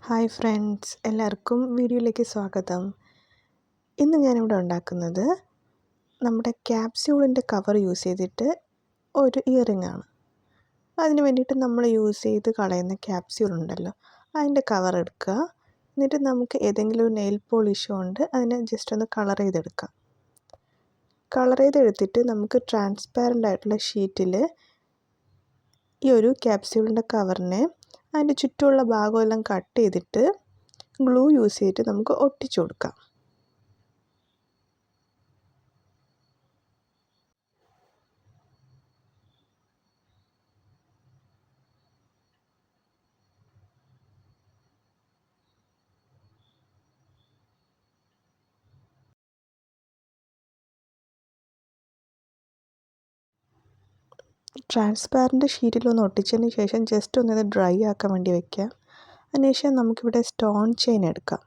Hi friends, എല്ലാവർക്കും വീഡിയോയിലേക്ക് സ്വാഗതം. ഇന്ന് ഞാനിവിടെ ഉണ്ടാക്കുന്നത് നമ്മുടെ ക്യാപ്സ്യൂളിൻ്റെ കവർ യൂസ് ചെയ്തിട്ട് ഒരു ഇയറിംഗ് ആണ്. അതിന് വേണ്ടിയിട്ട് നമ്മൾ യൂസ് ചെയ്ത് കളയുന്ന ക്യാപ്സ്യൂൾ ഉണ്ടല്ലോ, അതിൻ്റെ കവർ എടുക്കുക. എന്നിട്ട് നമുക്ക് ഏതെങ്കിലും ഒരു നെയിൽ പോളിഷ് കൊണ്ട് അതിനെ ജസ്റ്റ് ഒന്ന് കളർ ചെയ്തെടുക്കാം. കളർ ചെയ്തെടുത്തിട്ട് നമുക്ക് ട്രാൻസ്പാരൻ്റ് ആയിട്ടുള്ള ഷീറ്റിൽ ഈ ഒരു ക്യാപ്സ്യൂളിൻ്റെ കവറിനെ അതിൻ്റെ ചുറ്റുമുള്ള ഭാഗമെല്ലാം കട്ട് ചെയ്തിട്ട് ഗ്ലൂ യൂസ് ചെയ്തിട്ട് നമുക്ക് ഒട്ടിച്ചു കൊടുക്കാം. ട്രാൻസ്പാരൻ്റ് ഷീറ്റിലൊന്ന് ഒട്ടിച്ചതിന് ശേഷം ജസ്റ്റ് ഒന്ന് ഇത് ഡ്രൈ ആക്കാൻ വേണ്ടി വയ്ക്കുക. അതിനുശേഷം നമുക്കിവിടെ സ്റ്റോൺ ചെയിൻ എടുക്കാം.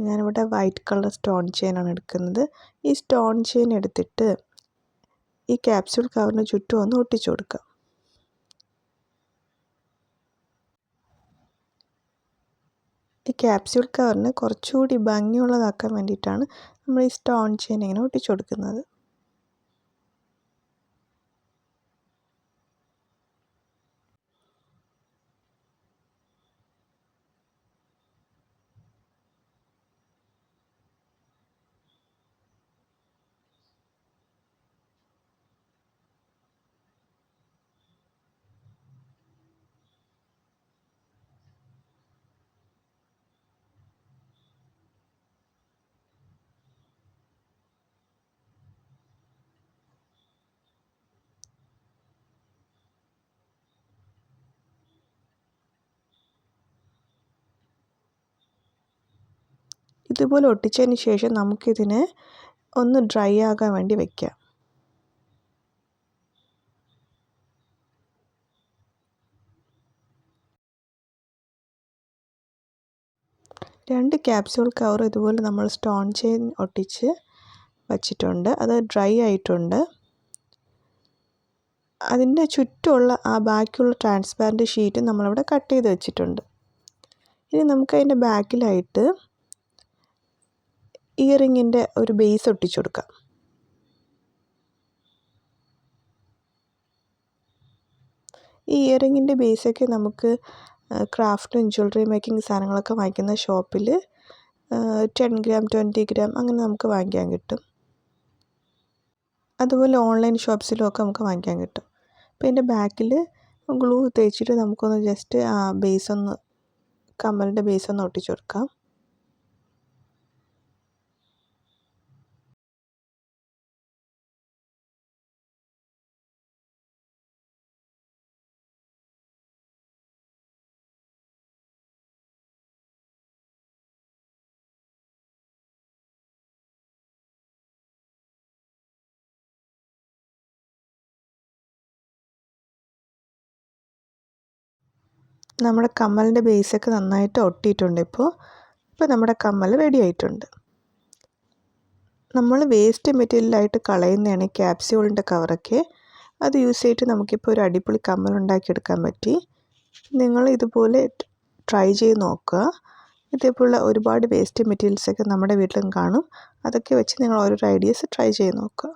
ഞാനിവിടെ വൈറ്റ് കളർ സ്റ്റോൺ ചെയിനാണ് എടുക്കുന്നത്. ഈ സ്റ്റോൺ ചെയിൻ എടുത്തിട്ട് ഈ ക്യാപ്സ്യൂൾ കവറിന് ചുറ്റും ഒന്ന് ഒട്ടിച്ചു കൊടുക്കാം. ഈ ക്യാപ്സ്യൂൾ കവറിന് കുറച്ചുകൂടി ഭംഗിയുള്ളതാക്കാൻ വേണ്ടിയിട്ടാണ് നമ്മൾ ഈ സ്റ്റോൺ ചെയിൻ ഇങ്ങനെ ഒട്ടിച്ചു കൊടുക്കുന്നത്. ഇതുപോലെ ഒട്ടിച്ചതിന് ശേഷം നമുക്കിതിനെ ഒന്ന് ഡ്രൈ ആകാൻ വേണ്ടി വയ്ക്കാം. രണ്ട് ക്യാപ്സ്യൂൾ കവർ ഇതുപോലെ നമ്മൾ സ്റ്റോൺ ചെയിൻ ഒട്ടിച്ച് വച്ചിട്ടുണ്ട്. അത് ഡ്രൈ ആയിട്ടുണ്ട്. അതിൻ്റെ ചുറ്റുമുള്ള ആ ബാക്കിയുള്ള ട്രാൻസ്പാരൻ്റ് ഷീറ്റ് നമ്മളവിടെ കട്ട് ചെയ്ത് വെച്ചിട്ടുണ്ട്. ഇനി നമുക്കതിൻ്റെ ബാക്കിലായിട്ട് ഇയറിങ്ങിൻ്റെ ഒരു ബേസ് ഒട്ടിച്ചു കൊടുക്കാം. ഈ ഇയറിങ്ങിൻ്റെ ബേസൊക്കെ നമുക്ക് ക്രാഫ്റ്റും ജ്വല്ലറി മേക്കിംഗ് സാധനങ്ങളൊക്കെ വാങ്ങിക്കുന്ന ഷോപ്പിൽ 10 ഗ്രാം 20 ഗ്രാം അങ്ങനെ നമുക്ക് വാങ്ങിക്കാൻ കിട്ടും. അതുപോലെ ഓൺലൈൻ ഷോപ്സിലും ഒക്കെ നമുക്ക് വാങ്ങിക്കാൻ കിട്ടും. അപ്പോൾ ഇതിൻ്റെ ബാക്കിൽ ഗ്ലൂ തേച്ചിട്ട് നമുക്കൊന്ന് ജസ്റ്റ് ആ ബേസൊന്ന് കമ്മലിൻ്റെ ബേസൊന്ന് ഒട്ടിച്ചു കൊടുക്കാം. നമ്മുടെ കമ്മലിൻ്റെ ബേസൊക്കെ നന്നായിട്ട് ഒട്ടിയിട്ടുണ്ട്. ഇപ്പോൾ നമ്മുടെ കമ്മൽ റെഡി ആയിട്ടുണ്ട്. നമ്മൾ വേസ്റ്റ് മെറ്റീരിയലായിട്ട് കളയുന്നതാണ് ഈ ക്യാപ്സ്യൂളിൻ്റെ കവറൊക്കെ. അത് യൂസ് ചെയ്തിട്ട് നമുക്കിപ്പോൾ ഒരു അടിപൊളി കമ്മൽ ഉണ്ടാക്കിയെടുക്കാൻ പറ്റി. നിങ്ങൾ ഇതുപോലെ ട്രൈ ചെയ്ത് നോക്കുക. ഇതേപോലുള്ള ഒരുപാട് വേസ്റ്റ് മെറ്റീരിയൽസൊക്കെ നമ്മുടെ വീട്ടിലും കാണും. അതൊക്കെ വെച്ച് നിങ്ങൾ ഓരോരോ ഐഡിയാസ് ട്രൈ ചെയ്ത് നോക്കുക.